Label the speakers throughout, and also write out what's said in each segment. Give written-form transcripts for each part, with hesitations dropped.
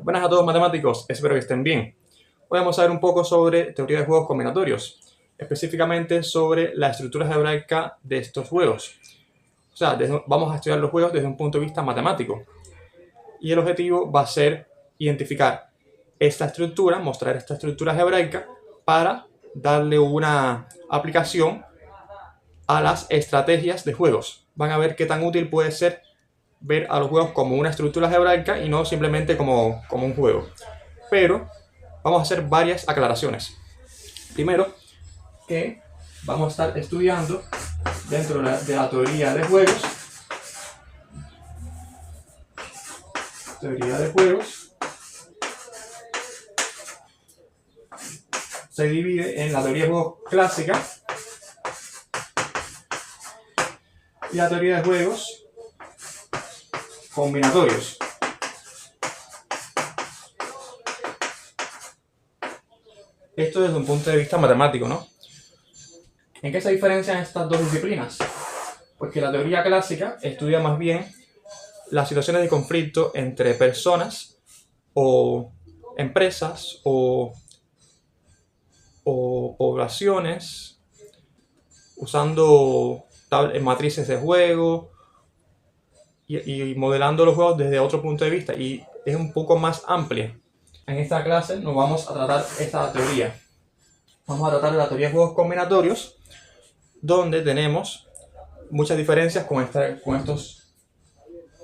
Speaker 1: Buenas a todos matemáticos, espero que estén bien. Hoy vamos a ver un poco sobre teoría de juegos combinatorios, específicamente sobre la estructura algebraica de estos juegos. O sea, vamos a estudiar los juegos desde un punto de vista matemático. Y el objetivo va a ser identificar esta estructura, mostrar esta estructura algebraica para darle una aplicación a las estrategias de juegos. Van a ver qué tan útil puede ser ver a los juegos como una estructura algebraica y no simplemente como un juego. Pero vamos a hacer varias aclaraciones. Primero, que vamos a estar estudiando dentro de la teoría de juegos. Teoría de juegos se divide en la teoría de juegos clásica y la teoría de juegos combinatorios. Esto desde un punto de vista matemático, ¿no? ¿En qué se diferencian estas dos disciplinas? Pues que la teoría clásica estudia más bien las situaciones de conflicto entre personas o empresas o poblaciones usando matrices de juego y modelando los juegos desde otro punto de vista, y es un poco más amplia. En esta clase nos vamos a tratar esta teoría. Vamos a tratar de la teoría de juegos combinatorios, donde tenemos muchas diferencias con esta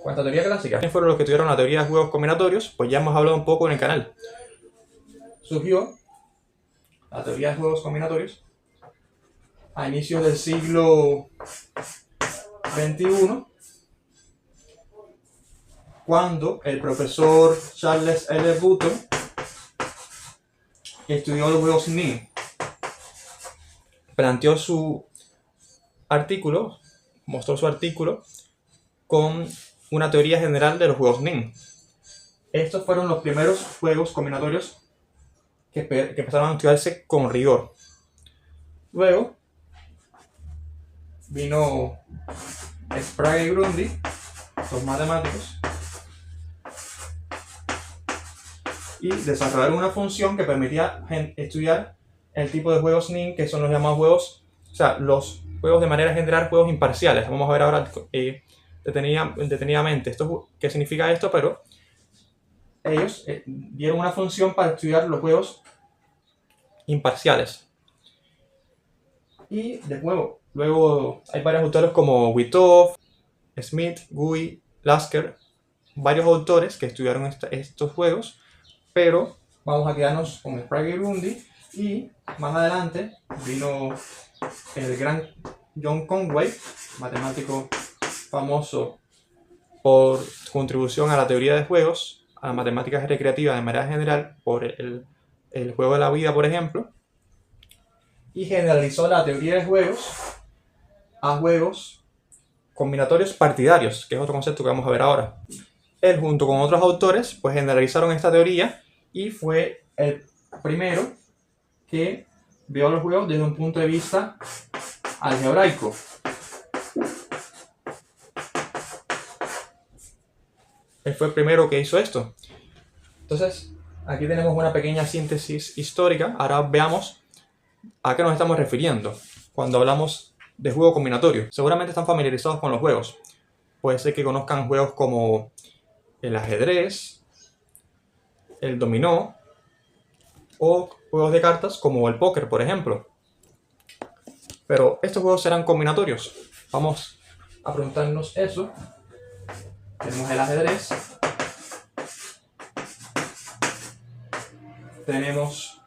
Speaker 1: teoría clásica. ¿Quiénes fueron los que tuvieron la teoría de juegos combinatorios? Pues ya hemos hablado un poco en el canal. Surgió la teoría de juegos combinatorios a inicios del siglo XXI, cuando el profesor Charles L. Button estudió los juegos NIN. Planteó su artículo, mostró su artículo con una teoría general de los juegos NIN. Estos fueron los primeros juegos combinatorios que empezaron a estudiarse con rigor. Luego vino Sprague y Grundy, los matemáticos, y desarrollaron una función que permitía estudiar el tipo de juegos NIN, que son los llamados juegos, o sea, los juegos de manera general, juegos imparciales. Vamos a ver ahora detenidamente qué significa esto, pero ellos dieron una función para estudiar los juegos imparciales. Y de nuevo, luego hay varios autores como Wythoff, Smith, Gui, Lasker, varios autores que estudiaron estos juegos, pero vamos a quedarnos con Sprague y Grundy, y más adelante vino el gran John Conway, matemático famoso por su contribución a la teoría de juegos, a las matemáticas recreativas de manera general, por el juego de la vida, por ejemplo, y generalizó la teoría de juegos a juegos combinatorios partidarios, que es otro concepto que vamos a ver ahora. Él, junto con otros autores, pues generalizaron esta teoría y fue el primero que vio los juegos desde un punto de vista algebraico. Él fue el primero que hizo esto. Entonces, aquí tenemos una pequeña síntesis histórica. Ahora veamos a qué nos estamos refiriendo cuando hablamos de juego combinatorio. Seguramente están familiarizados con los juegos. Puede ser que conozcan juegos como el ajedrez, el dominó, o juegos de cartas como el póker, por ejemplo. Pero estos juegos serán combinatorios. Vamos a preguntarnos eso. Tenemos el ajedrez, tenemos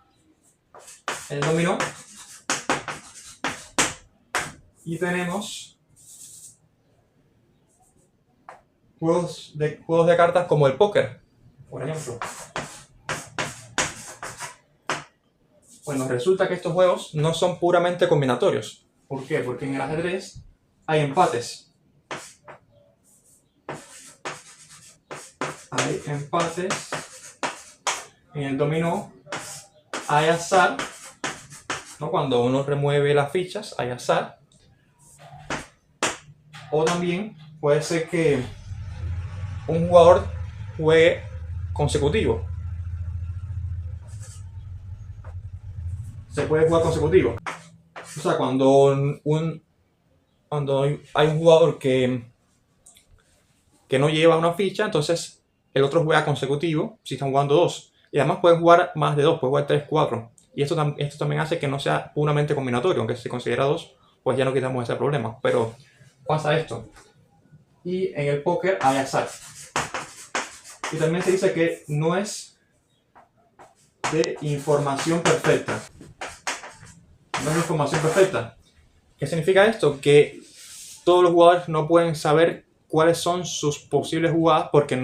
Speaker 1: el dominó y tenemos juegos de cartas como el póker, por ejemplo. Bueno, resulta que estos juegos no son puramente combinatorios. ¿Por qué? Porque en el ajedrez hay empates. Hay empates. En el dominó hay azar, ¿no? Cuando uno remueve las fichas hay azar. O también puede ser que un jugador juegue consecutivo. Se puede jugar consecutivo. O sea, cuando hay un jugador que no lleva una ficha, entonces el otro juega consecutivo si están jugando dos. Y además pueden jugar más de dos, pueden jugar 3, 4. Y esto también hace que no sea puramente combinatorio, aunque si se considera dos, pues ya no quitamos ese problema. Pero pasa esto. Y en el póker hay azar. Y también se dice que no es de información perfecta. No es de información perfecta. ¿Qué significa esto? Que todos los jugadores no pueden saber cuáles son sus posibles jugadas porque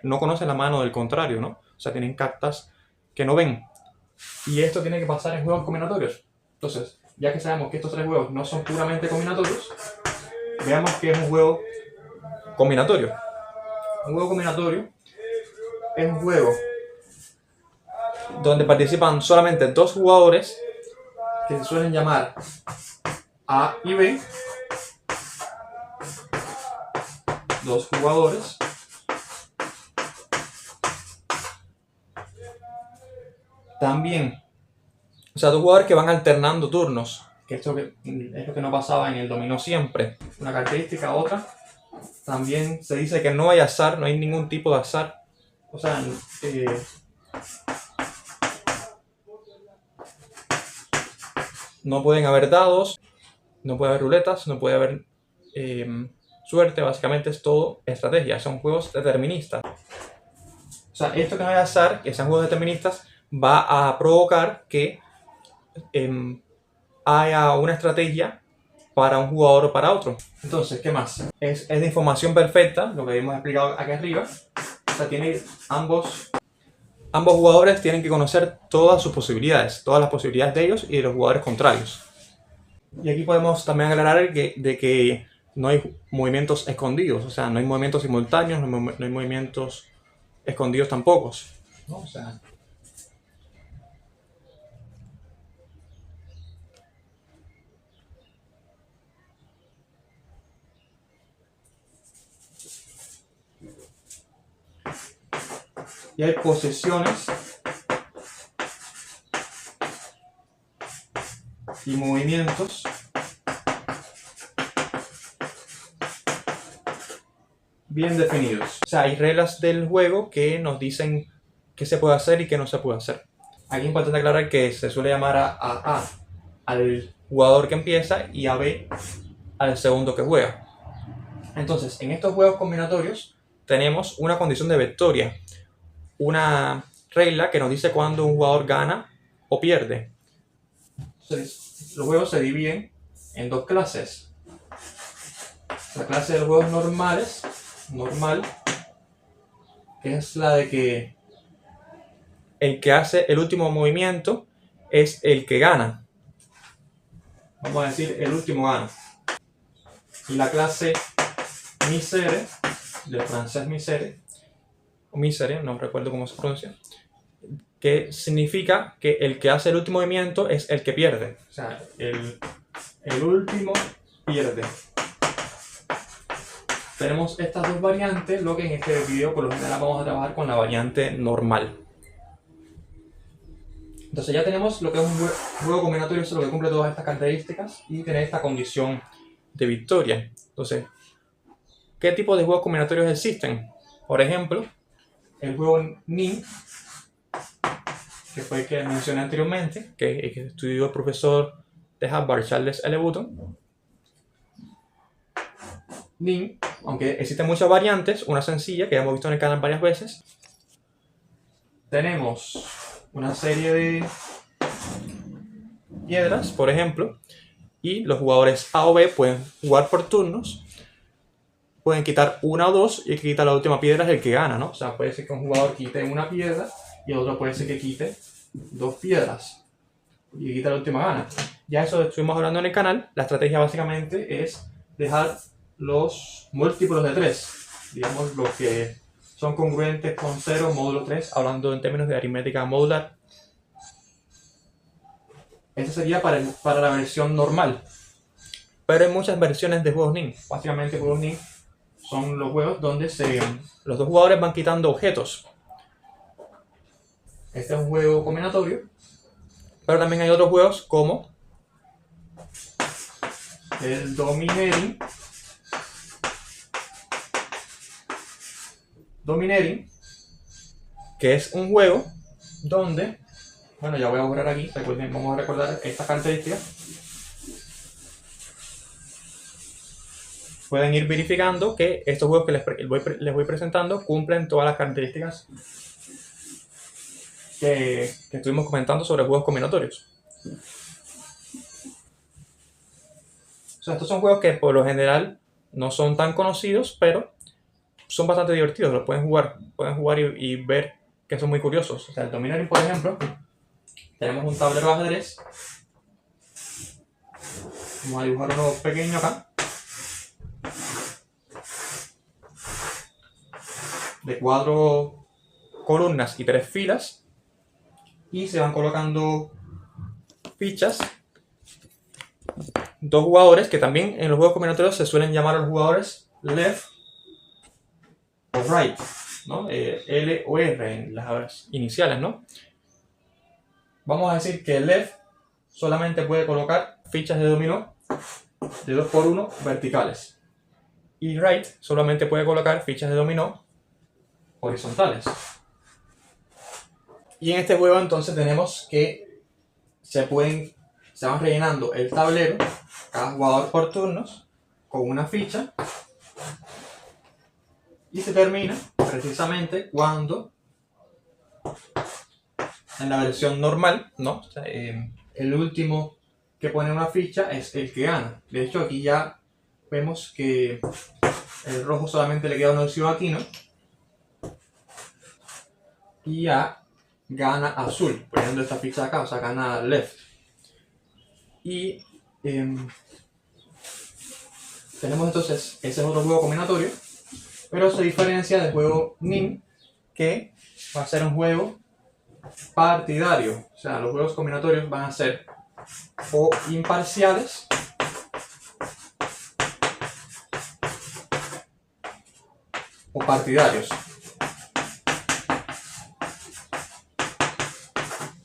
Speaker 1: no conocen la mano del contrario, ¿no? O sea, tienen cartas que no ven. Y esto tiene que pasar en juegos combinatorios. Entonces, ya que sabemos que estos tres juegos no son puramente combinatorios, veamos que es un juego combinatorio. Un juego combinatorio es un juego donde participan solamente dos jugadores que se suelen llamar A y B. Dos jugadores. También, o sea, dos jugadores que van alternando turnos, que esto es lo que no pasaba en el dominó siempre. Una característica, otra. También se dice que no hay azar, no hay ningún tipo de azar. O sea, no pueden haber dados, no puede haber ruletas, no puede haber suerte. Básicamente es todo estrategia, son juegos deterministas. O sea, esto que no hay azar, que sean juegos deterministas, va a provocar que haya una estrategia para un jugador o para otro. Entonces, ¿qué más? Es de información perfecta, lo que hemos explicado aquí arriba. O sea, tiene ambos jugadores tienen que conocer todas sus posibilidades, todas las posibilidades de ellos y de los jugadores contrarios. Y aquí podemos también aclarar de que no hay movimientos escondidos, o sea, no hay movimientos simultáneos, no hay movimientos escondidos tampoco, ¿no? O sea, y hay posesiones y movimientos bien definidos. O sea, hay reglas del juego que nos dicen qué se puede hacer y qué no se puede hacer. Aquí es importante aclarar que se suele llamar a A al jugador que empieza y a B al segundo que juega. Entonces, en estos juegos combinatorios tenemos una condición de victoria, una regla que nos dice cuándo un jugador gana o pierde. Entonces, los juegos se dividen en dos clases. La clase de los juegos normales, que es la de que el que hace el último movimiento es el que gana. Vamos a decir, el último gana. Y la clase misere, del francés misere, o misere, no recuerdo cómo se pronuncia, que significa que el que hace el último movimiento es el que pierde. O sea, el último pierde. Tenemos estas dos variantes, lo que en este video por lo general vamos a trabajar con la variante normal. Entonces ya tenemos lo que es un juego combinatorio, eso es lo que cumple todas estas características y tener esta condición de victoria. Entonces, ¿qué tipo de juegos combinatorios existen? Por ejemplo, el juego Ning, que fue el que mencioné anteriormente, que estudió el profesor de Harvard, Charles L. Button. Ning, aunque existen muchas variantes, una sencilla que ya hemos visto en el canal varias veces. Tenemos una serie de piedras, por ejemplo, y los jugadores A o B pueden jugar por turnos, pueden quitar una o dos, y el que quita la última piedra es el que gana, ¿no? O sea, puede ser que un jugador quite una piedra y el otro puede ser que quite dos piedras y quita la última gana. Ya eso estuvimos hablando en el canal. La estrategia básicamente es dejar los múltiplos de 3, digamos los que son congruentes con 0 módulo 3, hablando en términos de aritmética modular. Esa sería para la versión normal. Pero hay muchas versiones de juegos Ning. Básicamente juegos Ning son los juegos donde los dos jugadores van quitando objetos. Este es un juego combinatorio, pero también hay otros juegos como el Domineering, que es un juego donde, bueno, ya voy a borrar aquí, recuerden, vamos a recordar estas características. Pueden ir verificando que estos juegos que les voy presentando cumplen todas las características que estuvimos comentando sobre juegos combinatorios. O sea, estos son juegos que por lo general no son tan conocidos, pero son bastante divertidos. Los pueden jugar y ver que son muy curiosos. O sea, el Domineering, por ejemplo, tenemos un tablero de ajedrez. Vamos a dibujar uno pequeño acá, de 4 columnas y 3 filas, y se van colocando fichas. 2 jugadores, que también en los juegos combinatorios se suelen llamar a los jugadores left o right, ¿no? L o R en las iniciales, ¿no? Vamos a decir que left solamente puede colocar fichas de dominó de 2x1 verticales, y right solamente puede colocar fichas de dominó horizontales. Y en este juego entonces tenemos que se van rellenando el tablero, cada jugador por turnos, con una ficha, y se termina precisamente cuando, en la versión normal, ¿no? O sea, el último que pone una ficha es el que gana. De hecho, aquí ya vemos que el rojo solamente le queda una opción aquí, ¿no? Y ya gana azul, poniendo esta ficha de acá, o sea, gana left. Y tenemos entonces, ese es otro juego combinatorio, pero se diferencia del juego NIM, que va a ser un juego partidario. O sea, los juegos combinatorios van a ser o imparciales o partidarios.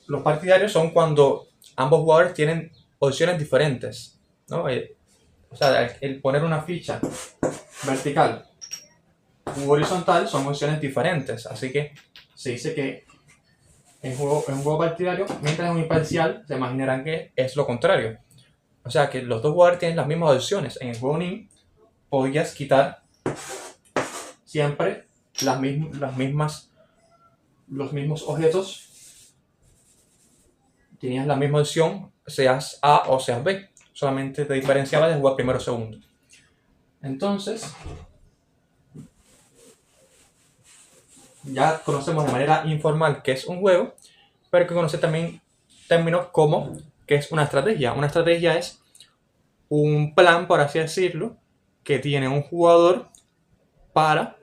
Speaker 1: Los partidarios son cuando ambos jugadores tienen posiciones diferentes, ¿no? O sea, el poner una ficha vertical u horizontal son posiciones diferentes, así que se dice que en un juego partidario, mientras en un imparcial se imaginarán que es lo contrario. O sea, que los dos jugadores tienen las mismas opciones. En el juego NIM podías quitar siempre los mismos objetos. Tenías la misma opción, seas A o seas B. Solamente te diferenciaba de jugar primero o segundo. Entonces, ya conocemos de manera informal qué es un juego, pero hay que conocer también términos como qué es una estrategia. Una estrategia es un plan, por así decirlo, que tiene un jugador para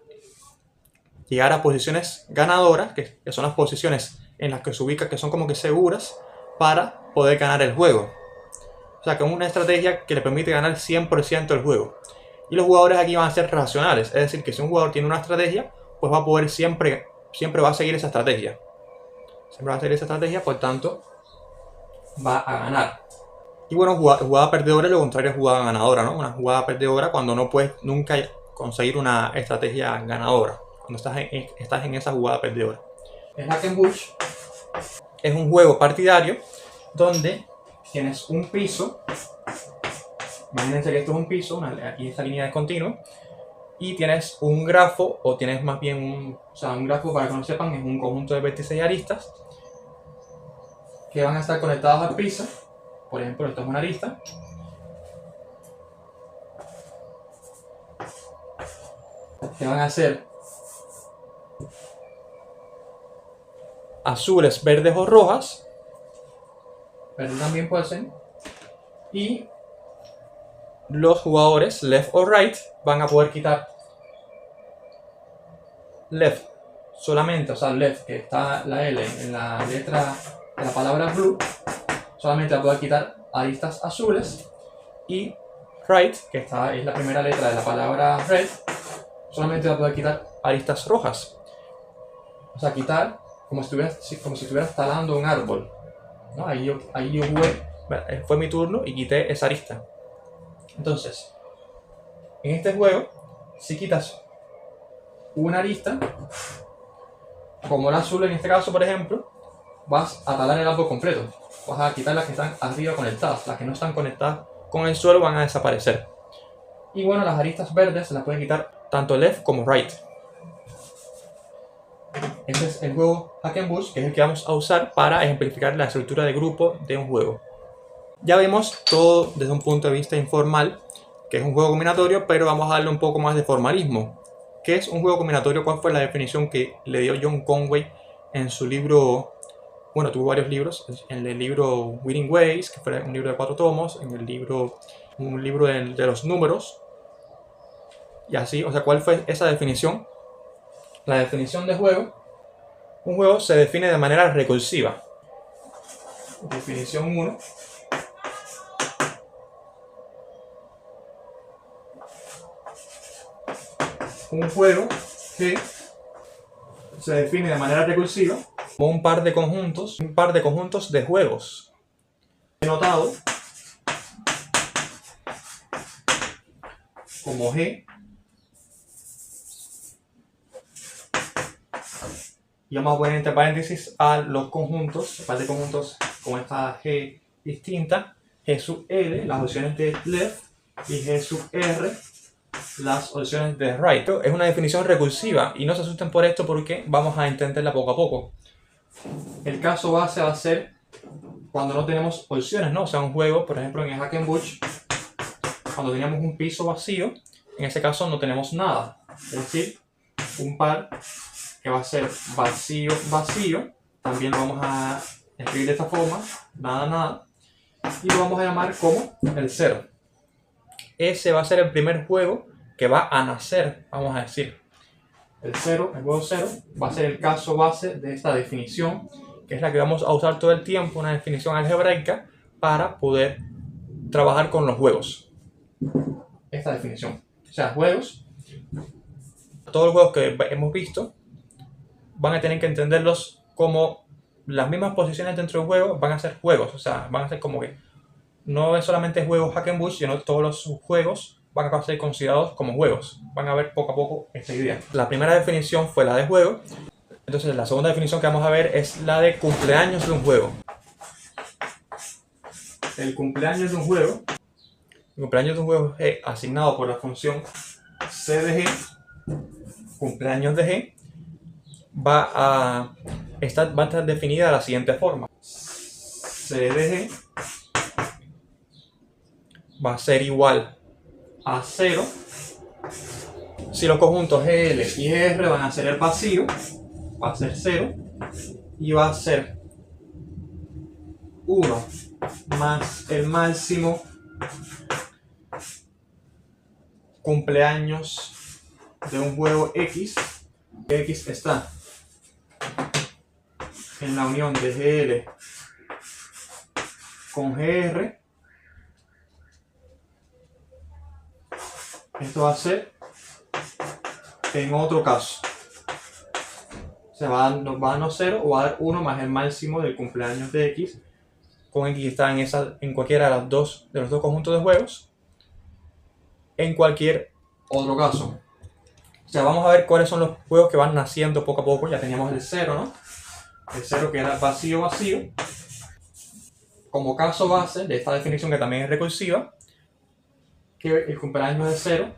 Speaker 1: llegar a posiciones ganadoras, que son las posiciones en las que se ubica, que son como que seguras, para poder ganar el juego. O sea, que es una estrategia que le permite ganar 100% el juego. Y los jugadores aquí van a ser racionales, es decir, que si un jugador tiene una estrategia, pues va a poder siempre va a seguir esa estrategia. Siempre va a seguir esa estrategia, por tanto, va a ganar. Y bueno, jugada perdedora es lo contrario a jugada ganadora, ¿no? Una jugada perdedora cuando no puedes nunca conseguir una estrategia ganadora, cuando estás en esa jugada perdedora. El Hackenbush es un juego partidario donde tienes un piso. Imagínense que esto es un piso, aquí esta línea es continua, y tienes un grafo, o tienes más bien un grafo, para que no sepan, es un conjunto de vértices y aristas que van a estar conectados al piso. Por ejemplo, esto es una arista. Que van a ser azules, verdes o rojas. Verde también puede ser. Y los jugadores left o right van a poder quitar left solamente, o sea, left, que está la L en la letra de la palabra blue, solamente va a poder quitar aristas azules, y right, que es la primera letra de la palabra red, solamente va a poder quitar aristas rojas. O sea, quitar como si estuviera talando un árbol, ¿no? Ahí yo jugué, fue mi turno y quité esa arista. Entonces, en este juego, si quitas una arista, como la azul en este caso, por ejemplo, vas a talar el árbol completo. Vas a quitar las que están arriba conectadas. Las que no están conectadas con el suelo van a desaparecer. Y bueno, las aristas verdes se las puede quitar tanto left como right. Este es el juego Hack and Bush, que es el que vamos a usar para ejemplificar la estructura de grupo de un juego. Ya vimos todo desde un punto de vista informal, que es un juego combinatorio, pero vamos a darle un poco más de formalismo. ¿Qué es un juego combinatorio? ¿Cuál fue la definición que le dio John Conway en su libro? Bueno, tuvo varios libros. En el libro Winning Ways, que fue un libro de 4 tomos, en el libro, un libro de los números, y así. O sea, ¿cuál fue esa definición? La definición de juego: un juego se define de manera recursiva. Definición 1. Un juego que se define de manera recursiva como un par de conjuntos de juegos, denotado como G, y vamos a poner entre paréntesis a los conjuntos, par de conjuntos con esta G distinta, G sub L, las opciones de left, y G sub R, las opciones de right. Es una definición recursiva y no se asusten por esto porque vamos a entenderla poco a poco. El caso base va a ser cuando no tenemos opciones, ¿no? O sea, un juego, por ejemplo, en el Hack and Bush, cuando teníamos un piso vacío, en ese caso no tenemos nada. Es decir, un par que va a ser vacío, vacío, también lo vamos a escribir de esta forma, nada, nada, y lo vamos a llamar como el 0. Ese va a ser el primer juego que va a nacer, vamos a decir. El 0, el juego 0, va a ser el caso base de esta definición, que es la que vamos a usar todo el tiempo, una definición algebraica, para poder trabajar con los juegos. Esta definición. O sea, juegos, todos los juegos que hemos visto, van a tener que entenderlos como las mismas posiciones dentro del juego van a ser juegos. O sea, van a ser como que no es solamente juegos Hack and Bush, sino todos los juegos van a ser considerados como juegos. Van a ver poco a poco esta idea. La primera definición fue la de juego. Entonces la segunda definición que vamos a ver es la de cumpleaños de un juego. El cumpleaños de un juego. El cumpleaños de un juego es asignado por la función c de g. Cumpleaños de g va a estar definida de la siguiente forma. C de g va a ser igual a 0 si los conjuntos GL y GR van a ser el vacío, va a ser 0, y va a ser 1 más el máximo cumpleaños de un juego X. X está en la unión de GL con GR. Esto va a ser en otro caso. Se va a darnos 0 o va a dar 1 más el máximo del cumpleaños de X, con X está en cualquiera de los dos conjuntos de juegos, en cualquier otro caso. O sea, vamos a ver cuáles son los juegos que van naciendo poco a poco. Ya teníamos el 0, ¿no? El 0 que era vacío, vacío. Como caso base de esta definición, que también es recursiva, que el cumpleaños de 0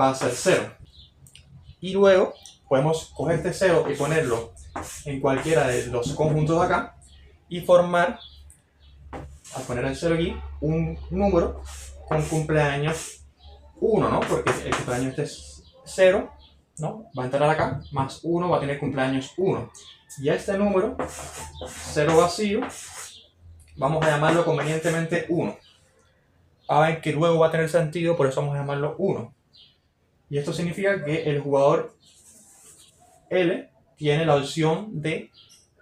Speaker 1: va a ser 0. Y luego podemos coger este 0 y ponerlo en cualquiera de los conjuntos de acá y formar, al poner el 0 aquí, un número con cumpleaños 1, ¿no? Porque el cumpleaños este es 0, ¿no? Va a entrar acá, más 1 va a tener cumpleaños 1. Y a este número, 0 vacío, vamos a llamarlo convenientemente 1. A ver que luego va a tener sentido, por eso vamos a llamarlo 1. Y esto significa que el jugador L tiene la opción de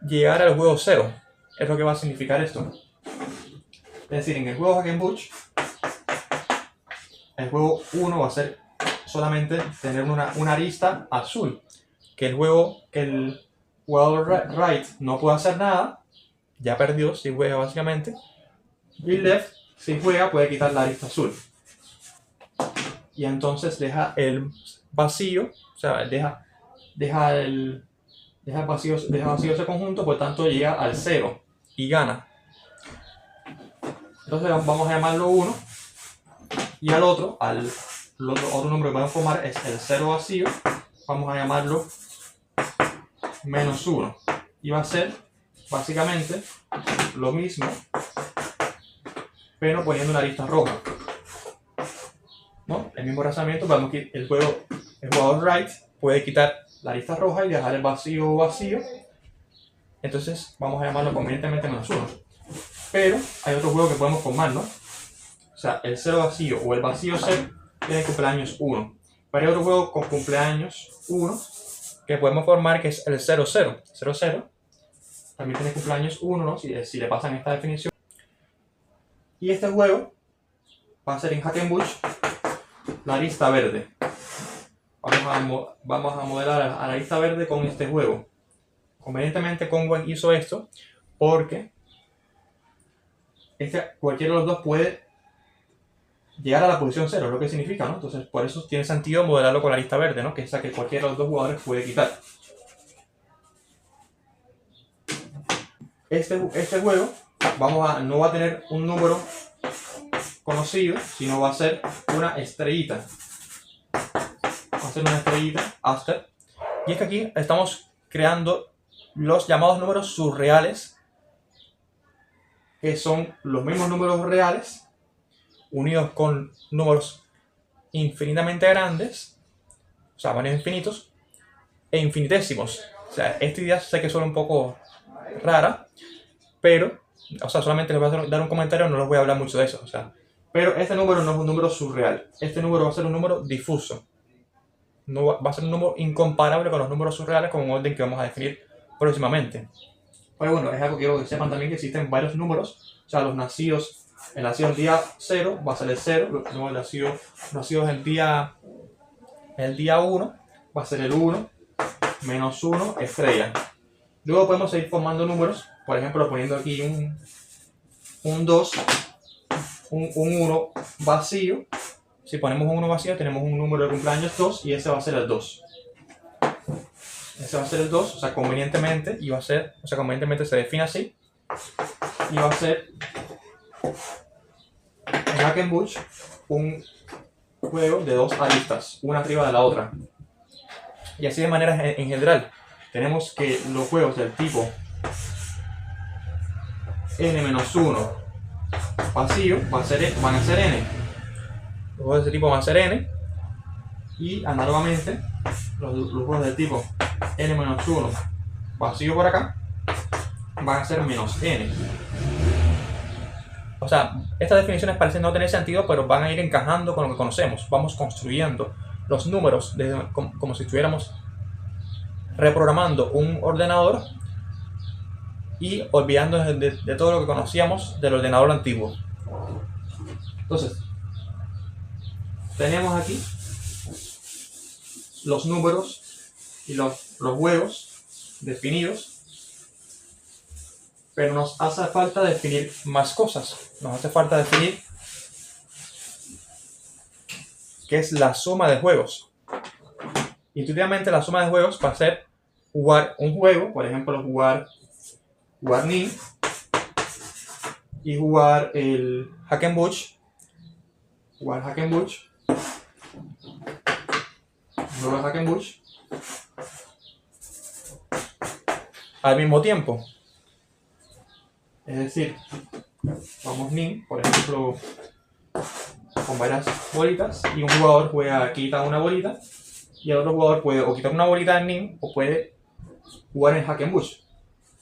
Speaker 1: llegar al juego 0. Es lo que va a significar esto. Es decir, en el juego Hack and Bush, el juego 1 va a ser solamente tener una arista azul, que el jugador right no puede hacer nada, ya perdió si juega básicamente, y left, si juega, puede quitar la arista azul. Y entonces deja el vacío, o sea, deja vacío ese conjunto, por tanto llega al 0 y gana. Entonces vamos a llamarlo 1 y al otro otro número que podemos formar es el 0 vacío, vamos a llamarlo -1 y va a ser básicamente lo mismo pero poniendo una arista roja, ¿no? El mismo razonamiento, vamos que el jugador right puede quitar la arista roja y dejar el vacío vacío, entonces vamos a llamarlo convenientemente -1. Pero hay otro juego que podemos formar, ¿no? O sea, el 0 vacío o el vacío 0 tiene cumpleaños 1. Pero hay otro juego con cumpleaños 1 que podemos formar, que es el 0, 0. 0, 0 también tiene cumpleaños 1, ¿no? Si le pasan esta definición. Y este juego va a ser en Hackenbush la arista verde. Vamos a modelar a la arista verde con este juego. Convenientemente Conway hizo esto porque cualquiera de los dos puede llegar a la posición 0, lo que significa, ¿no? Entonces por eso tiene sentido modelarlo con la arista verde, ¿no? Que es la que cualquiera de los dos jugadores puede quitar. Este juego no va a tener un número conocido, sino va a ser una estrellita. Va a ser una estrellita, Aster. Y es que aquí estamos creando los llamados números surreales, que son los mismos números reales unidos con números infinitamente grandes, o sea, varios infinitos, e infinitesimos. O sea, esta idea sé que suena un poco rara, pero, o sea, solamente les voy a dar un comentario, no les voy a hablar mucho de eso, o sea, pero este número no es un número surreal, este número va a ser un número difuso, no va a ser un número incomparable con los números surreales con un orden que vamos a definir próximamente. Pero bueno, es algo que quiero que sepan también, que existen varios números, o sea, el nacido el día 0 va a ser el 0, luego el nacido el día 1 va a ser el 1, -1, estrella. Luego podemos seguir formando números, por ejemplo poniendo aquí un 2, un 1 vacío. Si ponemos un 1 vacío tenemos un número de cumpleaños 2 y ese va a ser el 2. Ese va a ser el 2, o sea, convenientemente se define así y va a ser en Hackenbush un juego de dos aristas, una arriba de la otra. Y así de manera en general. Tenemos que los juegos del tipo n-1 vacío van a ser n. Los juegos de ese tipo van a ser n. Y análogamente, los juegos del tipo n-1 vacío por acá van a ser -n. O sea, estas definiciones parecen no tener sentido, pero van a ir encajando con lo que conocemos. Vamos construyendo los números como si estuviéramos reprogramando un ordenador y olvidándonos de todo lo que conocíamos del ordenador antiguo. Entonces, tenemos aquí los números y los juegos definidos, pero nos hace falta definir más cosas. Nos hace falta definir qué es la suma de juegos. Intuitivamente la suma de juegos va a ser jugar un juego, por ejemplo jugar NIM y jugar el Hackenbush, jugar Hackenbush al mismo tiempo. Es decir, vamos NIM, por ejemplo, con varias bolitas, y un jugador quita una bolita y el otro jugador puede o quitar una bolita en NIM o puede jugar en Hackenbush.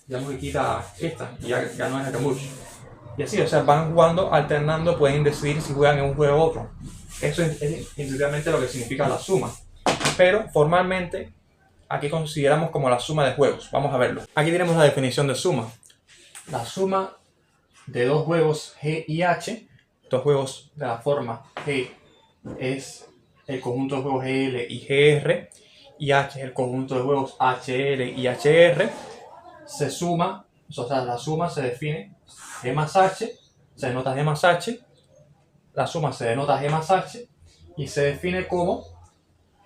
Speaker 1: Digamos que quita esta y ya no es Hackenbush. Y así, o sea, van jugando, alternando, pueden decidir si juegan en un juego u otro. Eso es intuitivamente lo que significa la suma. Pero formalmente, aquí consideramos como la suma de juegos. Vamos a verlo. Aquí tenemos la definición de suma. La suma de dos juegos G y H, dos juegos de la forma G, es el conjunto de juegos GL y GR, y H es el conjunto de juegos HL y HR, se suma, o sea, la suma se define G más H, se denota G más H, la suma se denota G más H y se define como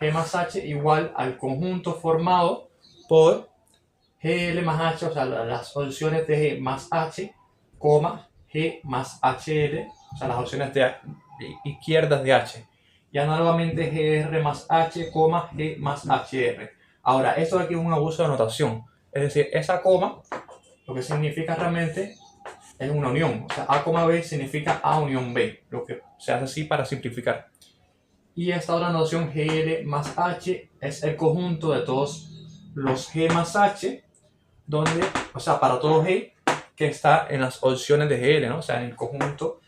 Speaker 1: G más H igual al conjunto formado por GL más H, o sea, las soluciones de G más H, G más HL, o sea, las opciones de izquierdas de H. Y análogamente GR más H, G más HR. Ahora, esto de aquí es un abuso de notación. Es decir, esa coma, lo que significa realmente es una unión. O sea, A, B significa A unión B. Lo que se hace así para simplificar. Y esta otra notación, GL más H, es el conjunto de todos los G más H, donde, o sea, para todo G que está en las opciones de GL, ¿no? O sea, en el conjunto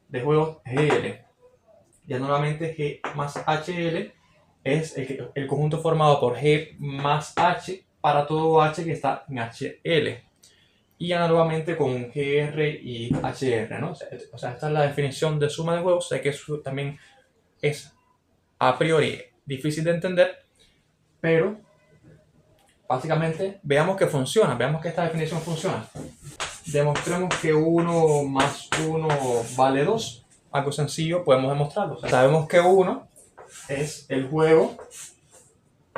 Speaker 1: de juegos GL. Ya nuevamente G más HL es el conjunto formado por G más H para todo H que está en HL. Y análogamente con GR y HR, ¿no? O sea, esta es la definición de suma de juegos. Sé que eso también es a priori difícil de entender, pero básicamente veamos que funciona, veamos que esta definición funciona. Demostremos que 1 más 1 vale 2. Algo sencillo, podemos demostrarlo. O sea, sabemos que 1 es el juego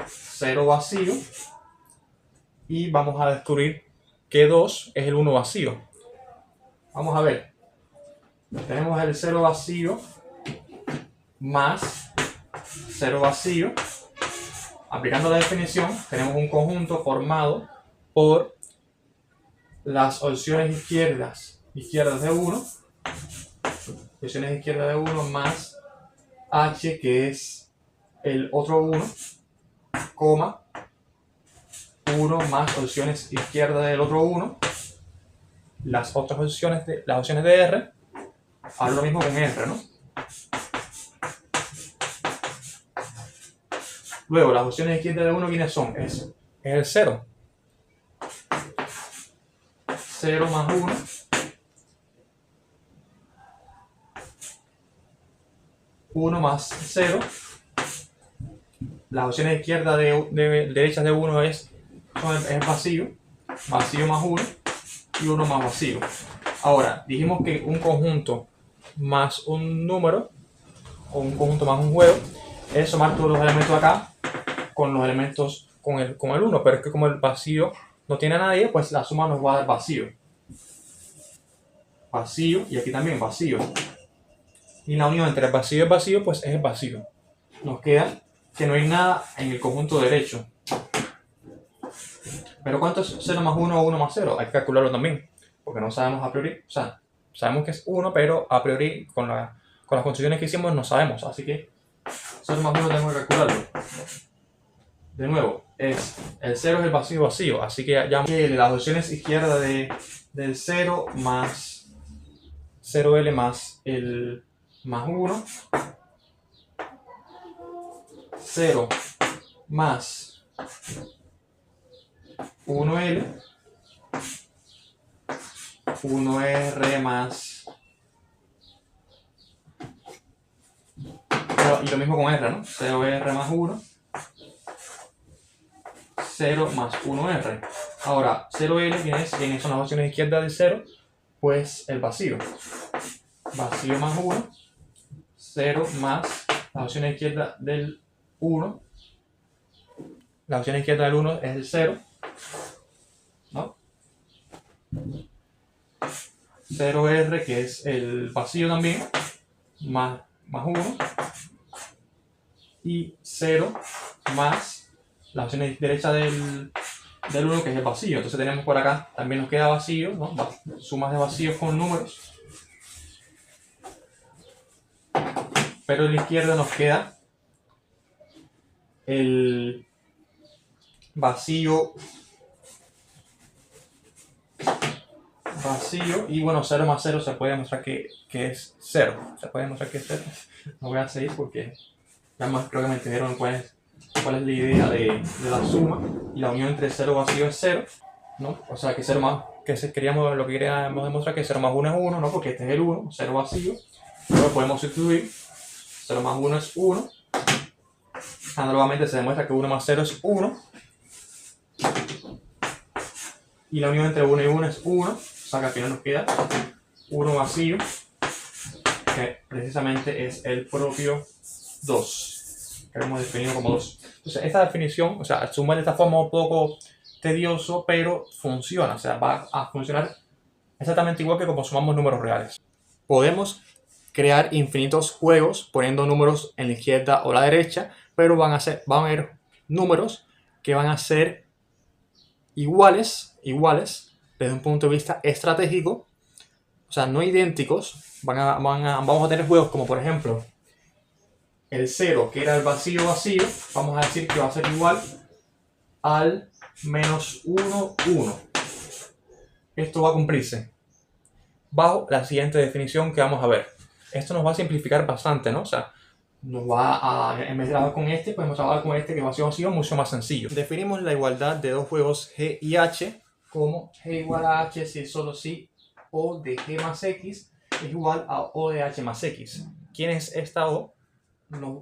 Speaker 1: 0 vacío y vamos a descubrir que 2 es el 1 vacío. Vamos a ver. Tenemos el 0 vacío más 0 vacío. Aplicando la definición, tenemos un conjunto formado por las opciones izquierdas de 1, opciones izquierdas de 1 más H, que es el otro 1, coma 1 más opciones izquierdas del otro 1, las otras opciones las opciones de R, hago lo mismo con R, ¿no? Luego, las opciones izquierdas de 1, ¿quiénes son? Es el 0. 0 más 1. 1 más 0. Las opciones izquierdas derechas de 1 es vacío. Vacío más 1. Y 1 más vacío. Ahora, dijimos que un conjunto más un número, o un conjunto más un juego, es sumar todos los elementos acá con los elementos con el 1, pero es que como el vacío no tiene a nadie, pues la suma nos va a dar vacío. Vacío, y aquí también vacío. Y la unión entre el vacío y el vacío, pues es el vacío. Nos queda que no hay nada en el conjunto derecho. Pero ¿cuánto es 0 más 1 o 1 más 0? Hay que calcularlo también, porque no sabemos a priori. O sea, sabemos que es 1, pero a priori con las construcciones que hicimos no sabemos. Así que 0 más 1 tenemos que calcularlo. De nuevo, el 0 es el vacío vacío, así que ya las opciones izquierdas del 0 más 0L más el más 1, 0 más 1L, 1R más, y lo mismo con R, ¿no? 0R más 1, 0 más 1R. Ahora, 0L, ¿quiénes son las opciones izquierdas del 0? Pues el vacío. Vacío más 1, 0 más las opciones izquierdas del 1. La opción izquierda del 1 es el 0, ¿no? 0R, que es el vacío también, más 1. Y 0 más la opción derecha del 1, que es el vacío. Entonces tenemos por acá, también nos queda vacío, ¿no? Sumas de vacíos con números. Pero en la izquierda nos queda el vacío y bueno, 0 más 0 se puede demostrar que es 0. Se puede demostrar que es 0. No voy a seguir porque ya más creo que me entendieron cuál es la idea de la suma, y la unión entre 0 vacío es 0, ¿no? O sea que 0 más, lo que queríamos demostrar que 0 más 1 es 1, ¿no? Porque este es el 1, 0 vacío. Luego podemos sustituir, 0 más 1 es 1, Análogamente se demuestra que 1 más 0 es 1. Y la unión entre 1 y 1 es 1. O sea que al final nos queda 1 vacío, que precisamente es el propio 2, que hemos definido como 2. Entonces esta definición, o sea, sumar de esta forma un poco tedioso, pero funciona. O sea, va a funcionar exactamente igual que como sumamos números reales. Podemos crear infinitos juegos poniendo números en la izquierda o la derecha, pero van a haber números que van a ser iguales desde un punto de vista estratégico, o sea, no idénticos. Vamos a tener juegos como, por ejemplo, el 0, que era el vacío, vamos a decir que va a ser igual al menos 1, 1. Esto va a cumplirse bajo la siguiente definición que vamos a ver. Esto nos va a simplificar bastante, ¿no? O sea, nos va a, en vez de trabajar con este, podemos trabajar con este que va a ser mucho más sencillo. Definimos la igualdad de dos juegos G y H como G igual a H si solo si O de G más X es igual a O de H más X. ¿Quién es esta O?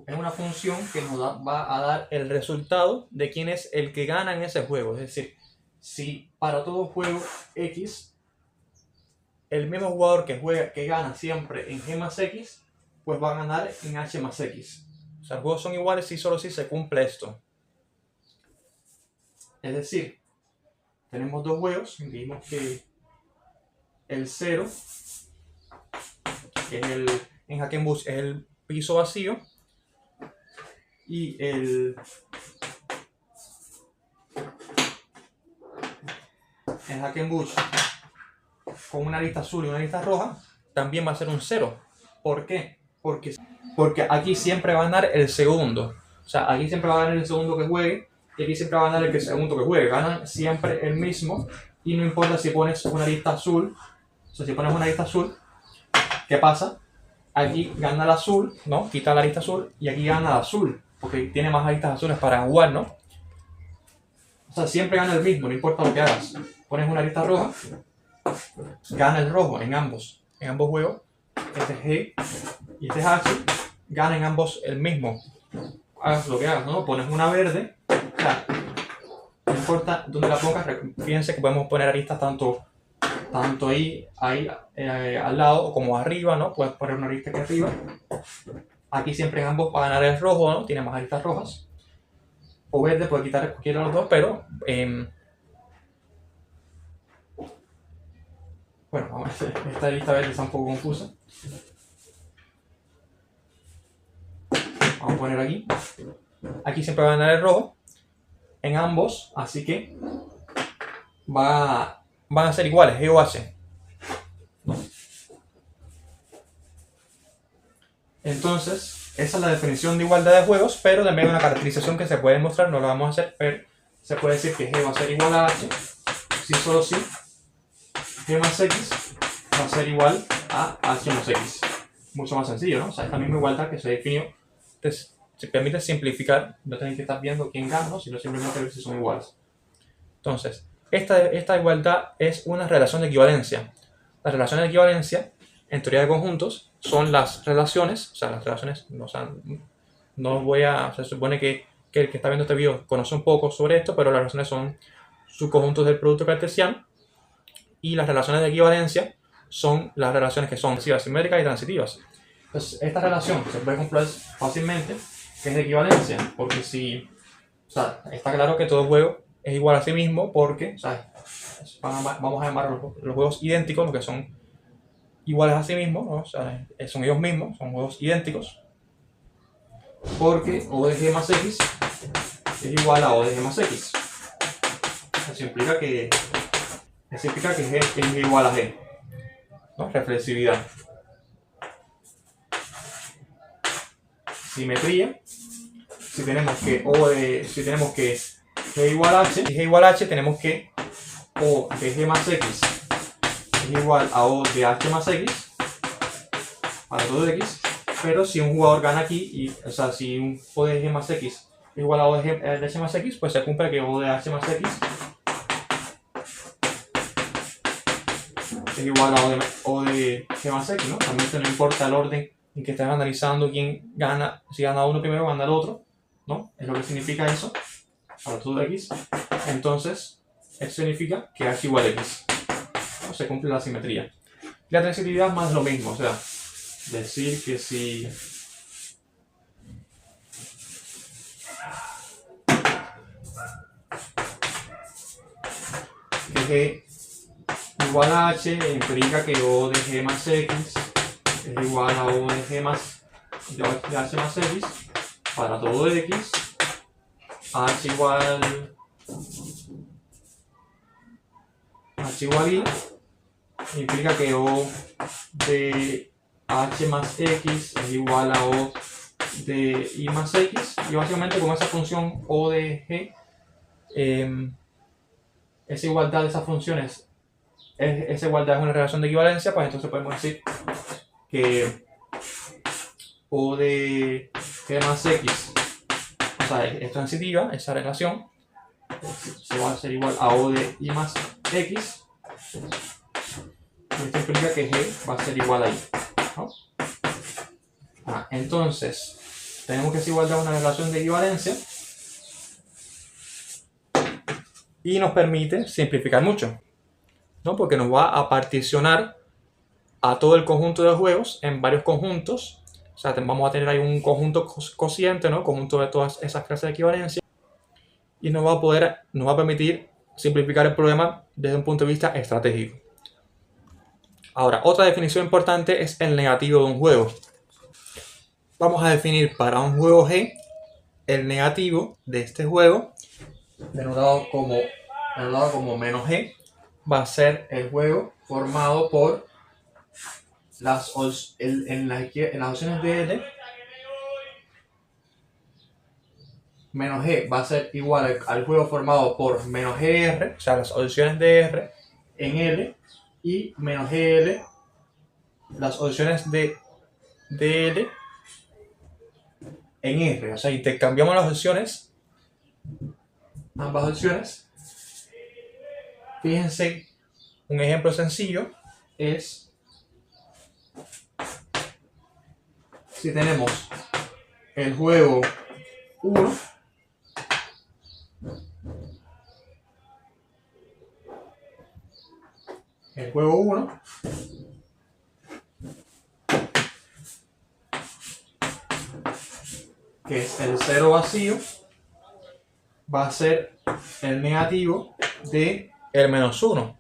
Speaker 1: Es una función que nos va a dar el resultado de quién es el que gana en ese juego. Es decir, si para todo juego X el mismo jugador que gana siempre en G más X, pues va a ganar en H más X. O sea, los juegos son iguales si solo si se cumple esto. Es decir, tenemos dos juegos, dijimos que el 0, que es en Hackenbush es el piso vacío, y el Hackenbush con una lista azul y una lista roja también va a ser un 0. ¿Por qué? Porque aquí siempre va a ganar el segundo. O sea, aquí siempre va a ganar el segundo que juegue y aquí siempre va a ganar el segundo que juegue. Ganan siempre el mismo y no importa si pones una lista azul. O sea, si pones una lista azul, ¿qué pasa? Aquí gana el azul, ¿no? Quita la lista azul y aquí gana el azul, porque tiene más listas azules para jugar, ¿no? O sea, siempre gana el mismo, no importa lo que hagas. Pones una lista roja, gana el rojo en ambos juegos. Este es G y este es H, gana en ambos el mismo. Hagas lo que hagas, ¿no? Pones una verde, o sea, no importa dónde la pongas, fíjense que podemos poner aristas tanto ahí al lado como arriba, ¿no? Puedes poner una arista aquí arriba. Aquí siempre en ambos va a ganar el rojo, ¿no? Tiene más aristas rojas. O verde, puede quitar cualquiera de los dos, pero bueno, vamos a ver, esta lista verde está un poco confusa. Vamos a poner aquí. Aquí siempre va a ganar el rojo en ambos, así que van a ser iguales, G o H. Entonces, esa es la definición de igualdad de juegos, pero también hay una caracterización que se puede mostrar, no lo vamos a hacer, pero se puede decir que G va a ser igual a H, si solo si G más X va a ser igual a H más X. Mucho más sencillo, ¿no? O sea, esta misma igualdad que se definió, se permite simplificar, no tener que estar viendo quién gana, ¿no? Sino simplemente ver si son iguales. Entonces, esta igualdad es una relación de equivalencia. Las relaciones de equivalencia, en teoría de conjuntos, son las relaciones, o sea, las relaciones, se supone que el que está viendo este video conoce un poco sobre esto, pero las relaciones son subconjuntos del producto cartesiano, y las relaciones de equivalencia son las relaciones que son simétricas y transitivas. Entonces, esta relación se puede comprobar fácilmente que es de equivalencia, porque o sea, está claro que todo juego es igual a sí mismo, porque, o sea, vamos a llamar los juegos idénticos, los que son iguales a sí mismos, ¿no? O sea, son ellos mismos, son juegos idénticos, porque O de G más X es igual a O de G más X. Eso implica que G es igual a G, ¿no? Reflexividad. Simetría. Si tenemos que G igual a H, y G igual a H, tenemos que O de G más X es igual a O de H más X para todo X, pero si un jugador gana aquí, o sea, si un O de G más X es igual a O de H más X, pues se cumple que O de H más X es igual a O de G más X, ¿no? También no importa el orden en que estés analizando quién gana, si gana uno primero, gana el otro, ¿no? Es lo que significa eso para todo X. Entonces, eso significa que H igual a X. ¿No? Se cumple la simetría. La transitividad más lo mismo, o sea, decir que si G igual a H implica que O de G más X es igual a O de G más de H más X para todo X. H igual I implica que O de H más X es igual a O de I más X, y básicamente con esa función O de G, esa igualdad de esas funciones, esa igualdad es una relación de equivalencia, pues entonces podemos decir que O de G más X, o sea, es transitiva, esa relación, se va a ser igual a O de I más X, y esto implica que G va a ser igual a I, ¿no? Entonces, tenemos que esa igualdad es una relación de equivalencia y nos permite simplificar mucho, ¿no? Porque nos va a particionar a todo el conjunto de juegos en varios conjuntos. O sea, vamos a tener ahí un conjunto cociente, ¿no? Conjunto de todas esas clases de equivalencia. Y nos va a permitir simplificar el problema desde un punto de vista estratégico. Ahora, otra definición importante es el negativo de un juego. Vamos a definir para un juego G el negativo de este juego, denotado como menos G, va a ser el juego formado por en las opciones de L, menos G va a ser igual al juego formado por menos GR, o sea, las opciones de R en L, y menos GL, las opciones de L en R. O sea, intercambiamos las opciones, ambas opciones. Fíjense, un ejemplo sencillo es si tenemos el juego 1 que es el 0 vacío, va a ser el negativo de el menos 1,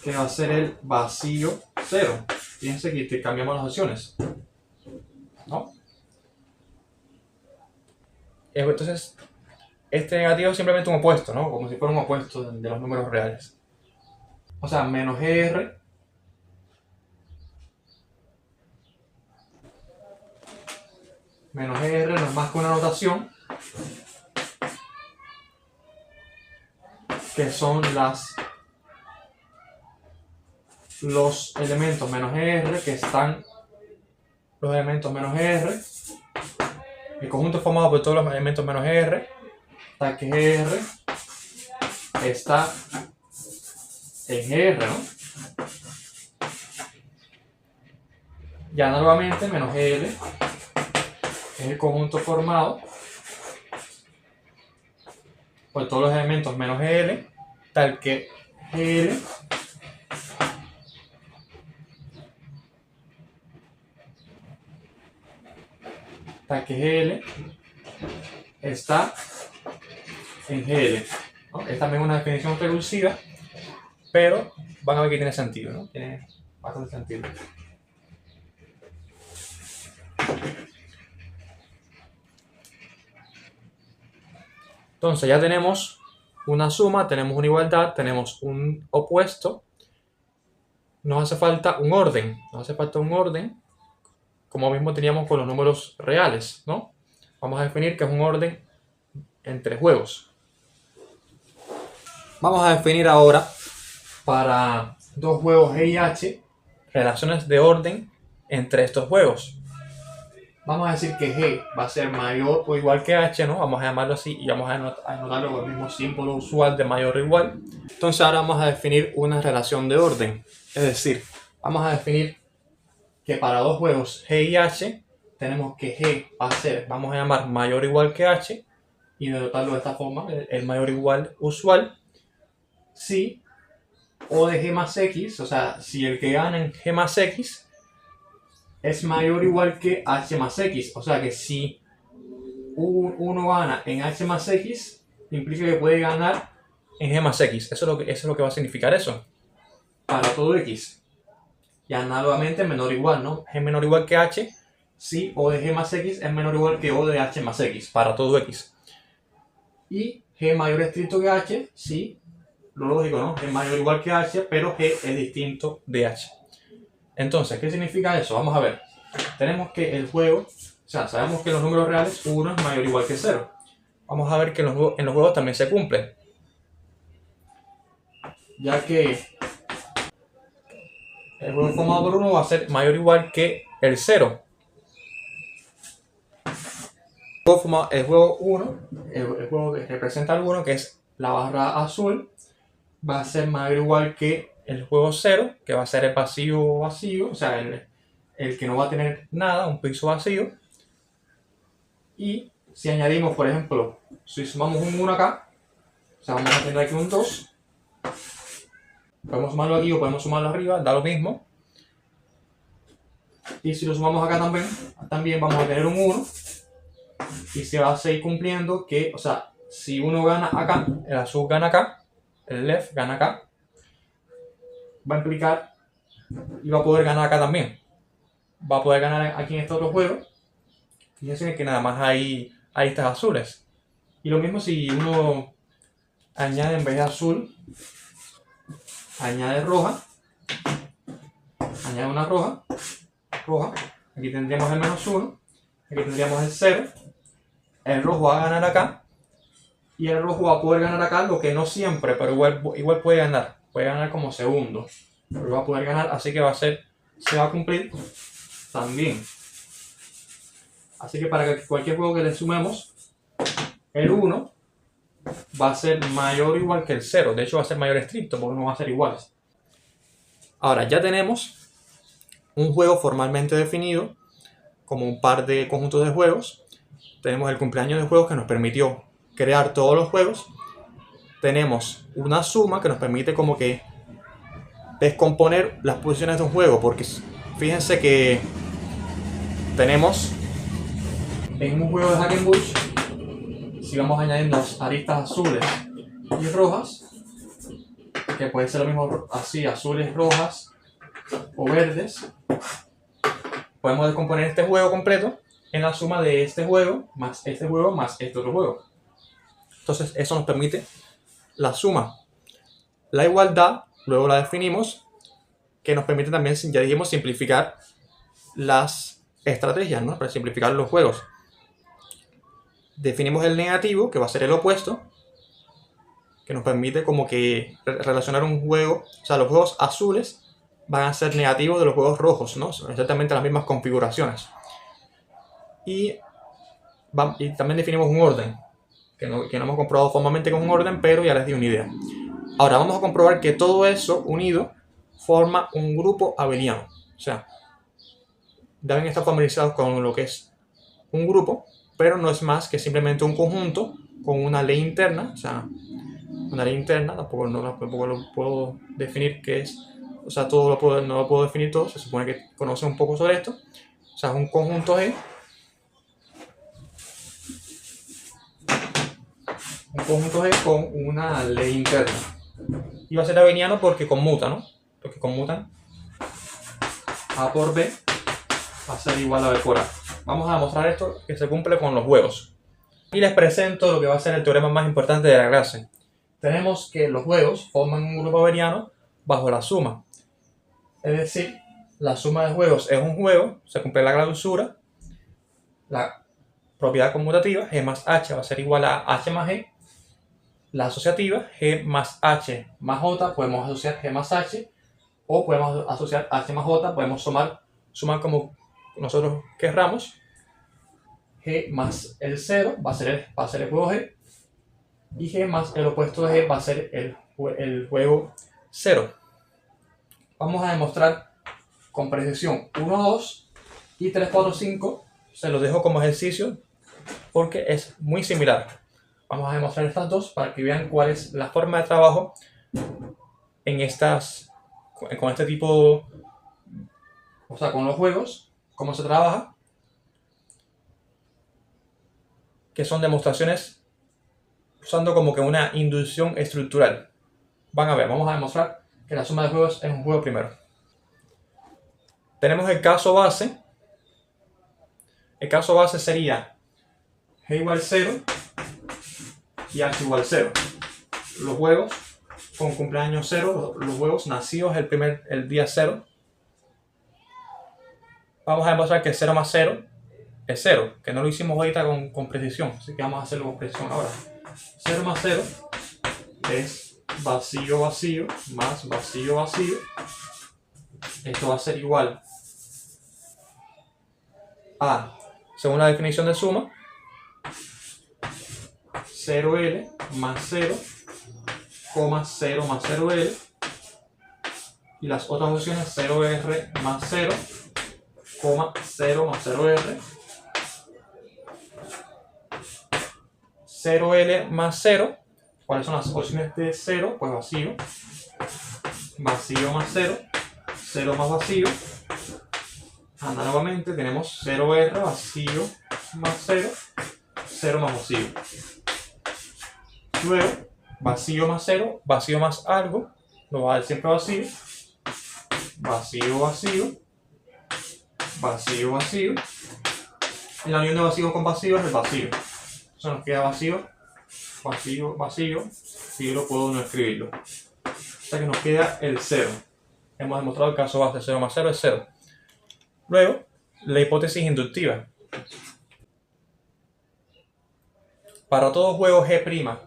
Speaker 1: que va a ser el vacío 0. Fíjense que intercambiamos las opciones, ¿no? Entonces, este negativo es simplemente un opuesto, ¿no? Como si fuera un opuesto de los números reales. O sea, menos GR no es más que una notación, que son los elementos menos GR que están los elementos menos GR, el conjunto formado por todos los elementos menos GR, hasta que GR está en GR, ¿no? Y análogamente menos GL es el conjunto formado por todos los elementos menos GL, tal que GL está en GL, ¿no? Es también una definición recursiva, pero van a ver que tiene sentido, ¿no? Tiene bastante sentido. Entonces ya tenemos una suma, tenemos una igualdad, tenemos un opuesto. Nos hace falta un orden. Como mismo teníamos con los números reales, ¿no? Vamos a definir que es un orden entre juegos. Vamos a definir ahora para dos juegos G y H relaciones de orden entre estos juegos. Vamos a decir que G va a ser mayor o igual que H, ¿no? Vamos a llamarlo así y vamos a anotarlo con el mismo símbolo usual de mayor o igual. Entonces ahora vamos a definir una relación de orden. Es decir, vamos a definir que para dos juegos G y H tenemos que G va a ser, vamos a llamar mayor o igual que H, y denotarlo de esta forma, el mayor o igual usual, si O de G más X, o sea, si el que gana en G más X es mayor o igual que H más X, o sea que si uno gana en H más X, implica que puede ganar en G más X. Eso es lo que va a significar eso. Para todo X. Y análogamente menor o igual, ¿no? G menor o igual que H, si O de G más X es menor o igual que O de H más X, para todo X. Y G mayor estricto que H, si, lo lógico, ¿no? G mayor o igual que H, pero G es distinto de H. Entonces, ¿qué significa eso? Vamos a ver. Tenemos que el juego, o sea, sabemos que en los números reales 1 es mayor o igual que 0. Vamos a ver que en los juegos también se cumple. Ya que el juego formado por 1 va a ser mayor o igual que el 0. El juego 1, el juego que representa el 1, que es la barra azul, va a ser mayor o igual que el juego 0, que va a ser el vacío vacío, o sea, el que no va a tener nada, un piso vacío. Y si añadimos, por ejemplo, si sumamos un 1 acá, o sea, vamos a tener aquí un 2. Podemos sumarlo aquí o podemos sumarlo arriba, da lo mismo. Y si lo sumamos acá también vamos a tener un 1. Y se va a seguir cumpliendo que, o sea, si uno gana acá, el azul gana acá, el left gana acá, va a implicar y va a poder ganar acá también. Va a poder ganar aquí en este otro juego. Fíjense que nada más hay estas azules. Y lo mismo si uno añade en vez de azul, añade roja, añade una roja, aquí tendríamos el menos 1, aquí tendríamos el 0, el rojo va a ganar acá, y el rojo va a poder ganar acá, lo que no siempre, pero igual puede ganar como segundo, pero va a poder ganar, así que se va a cumplir también. Así que para cualquier juego que le sumemos, el 1 va a ser mayor o igual que el 0, de hecho va a ser mayor estricto porque no va a ser iguales. Ahora ya tenemos un juego formalmente definido como un par de conjuntos de juegos. Tenemos el cumpleaños de juegos que nos permitió crear todos los juegos. Tenemos una suma que nos permite como que descomponer las posiciones de un juego, porque fíjense que tenemos en un juego de Hack and Bush, si vamos añadiendo aristas azules y rojas, que puede ser lo mismo así, azules, rojas o verdes, podemos descomponer este juego completo en la suma de este juego más este otro juego. Entonces eso nos permite la suma. La igualdad, luego la definimos, que nos permite también, ya dijimos, simplificar las estrategias, ¿no? Para simplificar los juegos. Definimos el negativo, que va a ser el opuesto, que nos permite como que relacionar un juego, o sea, los juegos azules van a ser negativos de los juegos rojos, ¿no? Son exactamente las mismas configuraciones. Y también definimos un orden, que no hemos comprobado formalmente con un orden, pero ya les di una idea. Ahora vamos a comprobar que todo eso unido forma un grupo abeliano. O sea, deben estar familiarizados con lo que es un grupo, pero no es más que simplemente un conjunto con una ley interna. O sea, una ley interna, tampoco lo puedo definir qué es. O sea, no lo puedo definir todo, se supone que conoce un poco sobre esto. O sea, es un conjunto G. Un conjunto G con una ley interna. Y va a ser abeliano porque conmuta, ¿no? Porque conmutan A por B va a ser igual a B por A. Vamos a demostrar esto que se cumple con los juegos. Y les presento lo que va a ser el teorema más importante de la clase. Tenemos que los juegos forman un grupo abeliano bajo la suma. Es decir, la suma de juegos es un juego, se cumple la clausura, la propiedad conmutativa, G más H va a ser igual a H más G. La asociativa, G más H más J, podemos asociar G más H, o podemos asociar H más J, podemos sumar como nosotros querramos. G más el 0 va a ser el juego G, y G más el opuesto de G va a ser el juego 0. Vamos a demostrar con precisión 1, 2 y 3, 4, 5 Se los dejo como ejercicio porque es muy similar. Vamos a demostrar estas dos para que vean cuál es la forma de trabajo en con este tipo, o sea, con los juegos, cómo se trabaja, que son demostraciones usando como que una inducción estructural. Van a ver, vamos a demostrar que la suma de juegos es un juego primero. Tenemos el caso base. El caso base sería g igual 0 y h igual 0. Los juegos con cumpleaños 0, los juegos nacidos el día 0. Vamos a demostrar que 0 más 0 es 0, que no lo hicimos ahorita con precisión, así que vamos a hacerlo con precisión ahora. 0 más 0 es vacío vacío más vacío vacío. Esto va a ser igual a, según la definición de suma, 0L más 0, 0 más 0L, y las otras opciones 0R más 0, 0 más 0R, 0L más 0. ¿Cuáles son las opciones de 0? Pues vacío, vacío más 0, 0 más vacío. Análogamente tenemos 0R, vacío más 0, 0 más vacío. Luego, vacío más 0, vacío más algo, lo va a dar siempre vacío, vacío, vacío, vacío, vacío. Y la unión de vacío con vacío es el vacío. Entonces nos queda vacío, vacío, vacío, y yo lo puedo no escribirlo. O sea que nos queda el 0. Hemos demostrado el caso base, 0 más 0 es 0. Luego, la hipótesis inductiva. Para todo juego G',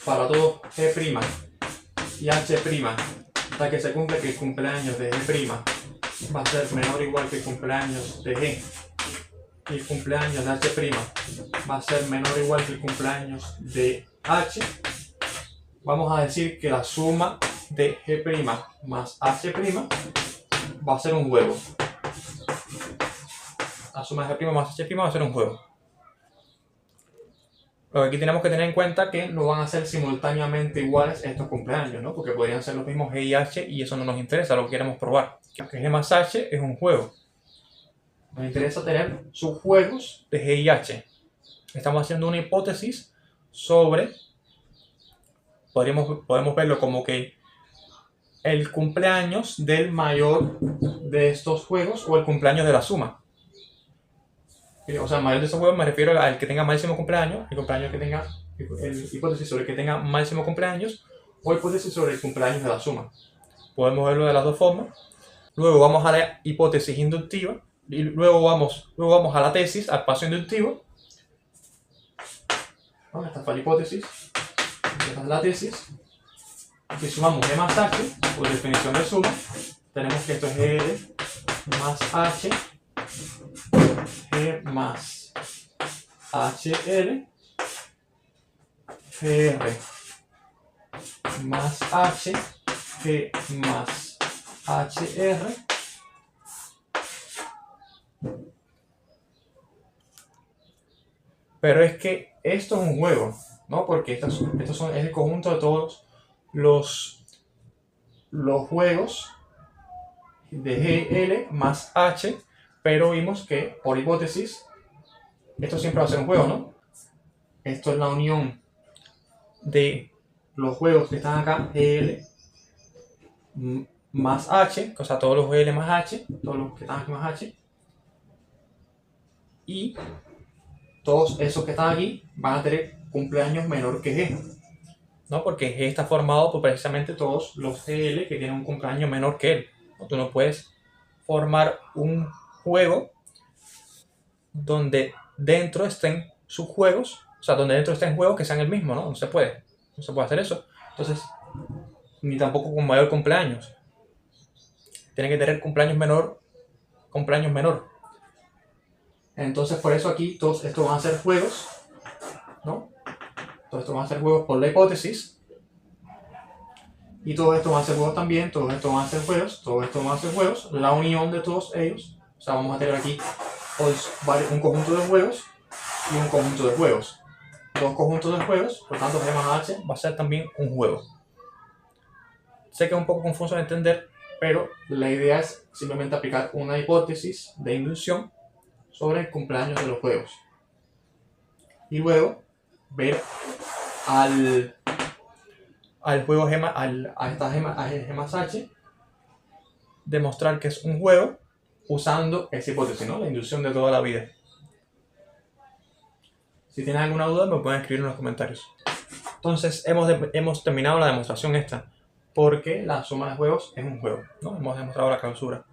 Speaker 1: para todo G' y H', hasta que se cumple que el cumpleaños de G' va a ser menor o igual que el cumpleaños de G, y el cumpleaños de H' va a ser menor o igual que el cumpleaños de H, vamos a decir que la suma de G' más H' va a ser un juego. La suma de G' más H' va a ser un juego. Lo que aquí tenemos que tener en cuenta que no van a ser simultáneamente iguales estos cumpleaños, ¿no? Porque podrían ser los mismos G y H y eso no nos interesa, lo que queremos probar. Que G más H es un juego. Nos interesa tener subjuegos de G y H. Estamos haciendo una hipótesis sobre, podemos verlo como que el cumpleaños del mayor de estos juegos o el cumpleaños de la suma. O sea, mayor de esos juegos me refiero al que tenga máximo cumpleaños, el cumpleaños que tenga, hipótesis sobre el que tenga máximo cumpleaños, o hipótesis sobre el cumpleaños de la suma. Podemos verlo de las dos formas. Luego vamos a la hipótesis inductiva, y luego vamos a la tesis, al paso inductivo. ¿No? Esta fue la hipótesis, esta es la tesis. Si sumamos G más H, por definición de suma, tenemos que esto es L más H, G más HL, GR más H, G más HR, pero es que esto es un juego, ¿no? Porque es el conjunto de todos los juegos de GL más H, pero vimos que por hipótesis esto siempre va a ser un juego, ¿no? Esto es la unión de los juegos que están acá, GL más H, o sea, todos los GL más H, todos los que están aquí más H, y todos esos que están aquí van a tener cumpleaños menor que G, ¿no? Porque G está formado por precisamente todos los GL que tienen un cumpleaños menor que él. Tú no puedes formar un juego donde dentro estén subjuegos, o sea, donde dentro estén juegos que sean el mismo, ¿no? No se puede hacer eso. Entonces, ni tampoco con mayor cumpleaños. Tiene que tener cumpleaños menor. Entonces, por eso aquí todos estos van a ser juegos, ¿no? Todos estos van a ser juegos por la hipótesis. Y todos estos van a ser juegos también, todos estos van a ser juegos, todos estos van a ser juegos. La unión de todos ellos O sea, vamos a tener aquí un conjunto de juegos y un conjunto de juegos. Dos conjuntos de juegos, por tanto G más H va a ser también un juego. Sé que es un poco confuso de entender, pero la idea es simplemente aplicar una hipótesis de inducción sobre el cumpleaños de los juegos. Y luego ver al juego G más H, demostrar que es un juego usando esa hipótesis, ¿no? La inducción de toda la vida. Si tienen alguna duda me pueden escribir en los comentarios. Entonces hemos terminado la demostración esta, porque la suma de juegos es un juego, ¿no? Hemos demostrado la clausura.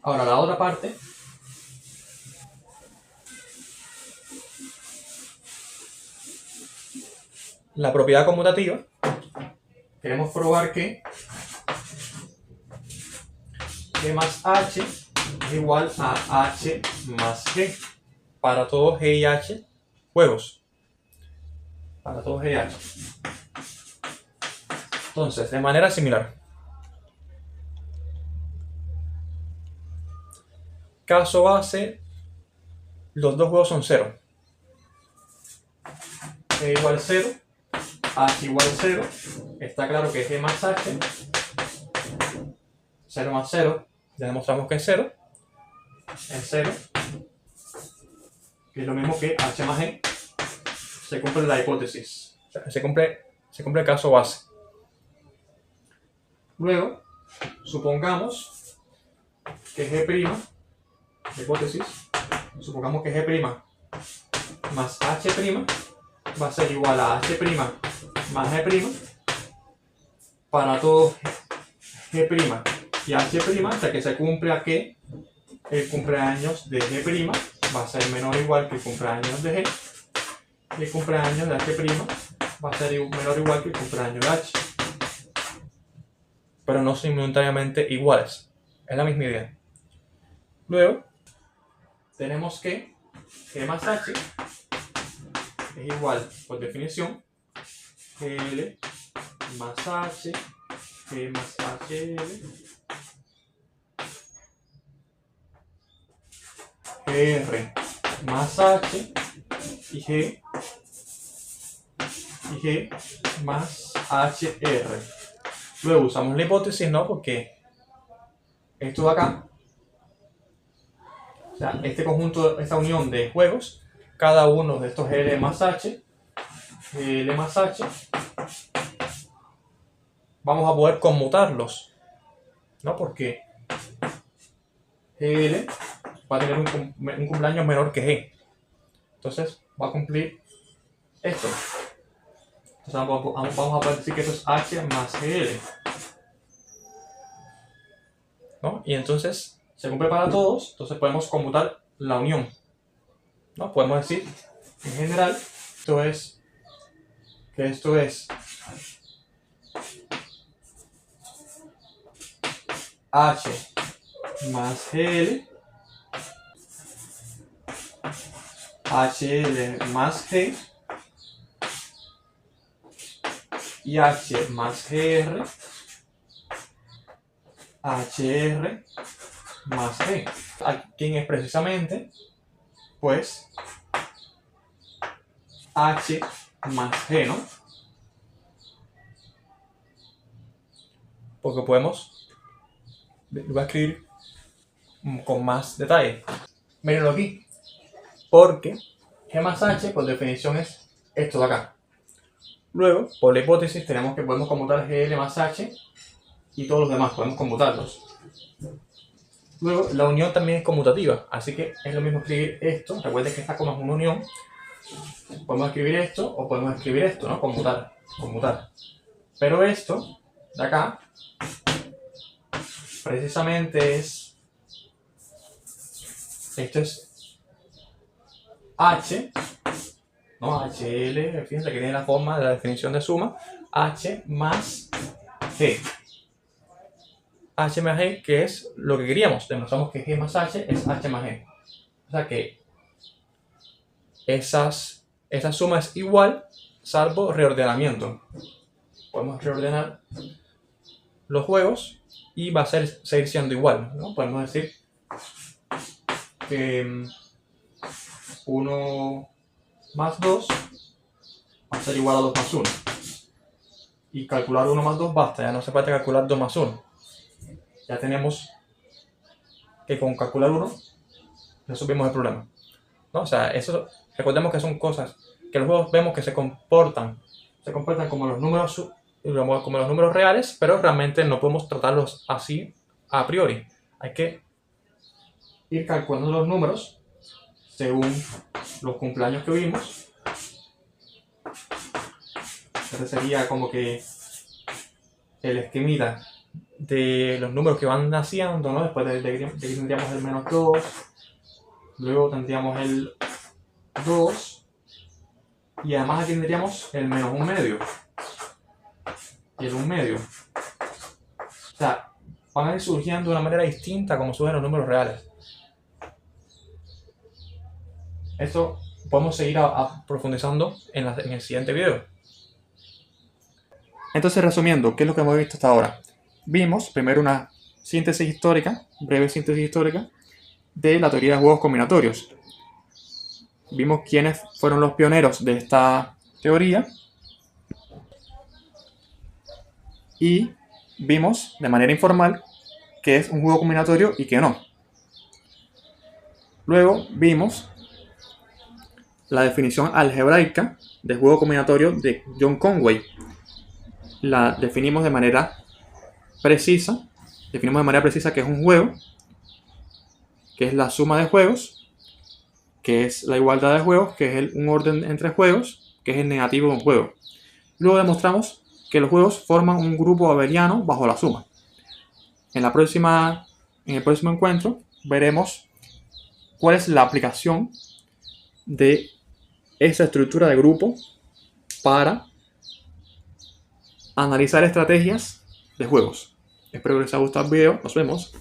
Speaker 1: Ahora la otra parte, la propiedad conmutativa. Queremos probar que G más H es igual a H más G para todos G y H juegos. Para todos G y H. Entonces, de manera similar. Caso base, los dos juegos son 0. G igual 0, H igual 0. Está claro que G más H, 0 más 0, ya demostramos que es 0. Es 0. Que es lo mismo que H más G. Se cumple la hipótesis. O sea, se cumple el caso base. Luego, supongamos que G', hipótesis, supongamos que G' más H' va a ser igual a H' más G' para todo G' y H' hasta que se cumpla que el cumpleaños de G' va a ser menor o igual que el cumpleaños de G y el cumpleaños de H' va a ser menor o igual que el cumpleaños de H. Pero no simultáneamente iguales. Es la misma idea. Luego, tenemos que G más H es igual, por definición, GL más H, G más HL, GR más H y G más HR. Luego usamos la hipótesis, ¿no? Porque esto de acá, o sea, este conjunto, esta unión de juegos, cada uno de estos GL más H, vamos a poder conmutarlos, ¿no? Porque GL va a tener un cumpleaños menor que G. Entonces va a cumplir esto. Entonces vamos a poder decir que esto es H más GL, ¿no? Y entonces se cumple para todos, entonces podemos conmutar la unión, ¿no? Podemos decir, en general, esto es H más GL, HL más G y H más GR, HR más G. Aquí es precisamente, pues, H más G, ¿no? Porque podemos, lo voy a escribir con más detalle. Mírenlo aquí. Porque G más H, por definición, es esto de acá. Luego, por la hipótesis, podemos conmutar GL más H y todos los demás, podemos conmutarlos. Luego, la unión también es conmutativa, así que es lo mismo escribir esto. Recuerden que esta coma es una unión. Podemos escribir esto o podemos escribir esto, ¿no? Conmutar. Pero esto de acá, precisamente esto es H, ¿no? HL, fíjense que tiene la forma de la definición de suma, H más G. H más G, que es lo que queríamos. Demostramos que G más H es H más G. O sea que esa suma es igual, salvo reordenamiento. Podemos reordenar los juegos y va a seguir siendo igual, ¿no? Podemos decir 1 más 2 va a ser igual a 2 más 1. Y calcular 1 más 2 basta, ya no se puede calcular 2 más 1. Ya tenemos que con calcular 1 resolvimos el problema, ¿no? O sea, eso, recordemos que son cosas que los juegos vemos que se comportan como los números reales, pero realmente no podemos tratarlos así a priori. Hay que ir calculando los números según los cumpleaños que vimos. Este sería como que el esquemita de los números que van naciendo, ¿no? Después de aquí tendríamos el menos 2, luego tendríamos el 2, y además aquí tendríamos el menos 1/2 y el 1/2. O sea, van a ir surgiendo de una manera distinta como surgen los números reales. Esto podemos seguir profundizando en el siguiente video. Entonces, resumiendo, ¿qué es lo que hemos visto hasta ahora? Vimos primero una síntesis histórica, breve síntesis histórica, de la teoría de juegos combinatorios. Vimos quiénes fueron los pioneros de esta teoría y vimos de manera informal qué es un juego combinatorio y qué no. Luego vimos la definición algebraica de juego combinatorio de John Conway. La definimos de manera precisa. Definimos de manera precisa que es un juego, que es la suma de juegos, que es la igualdad de juegos, que es un orden entre juegos, que es el negativo de un juego. Luego demostramos que los juegos forman un grupo abeliano bajo la suma. En el próximo encuentro veremos cuál es la aplicación de esa estructura de grupo para analizar estrategias de juegos. Espero que les haya gustado el video. Nos vemos.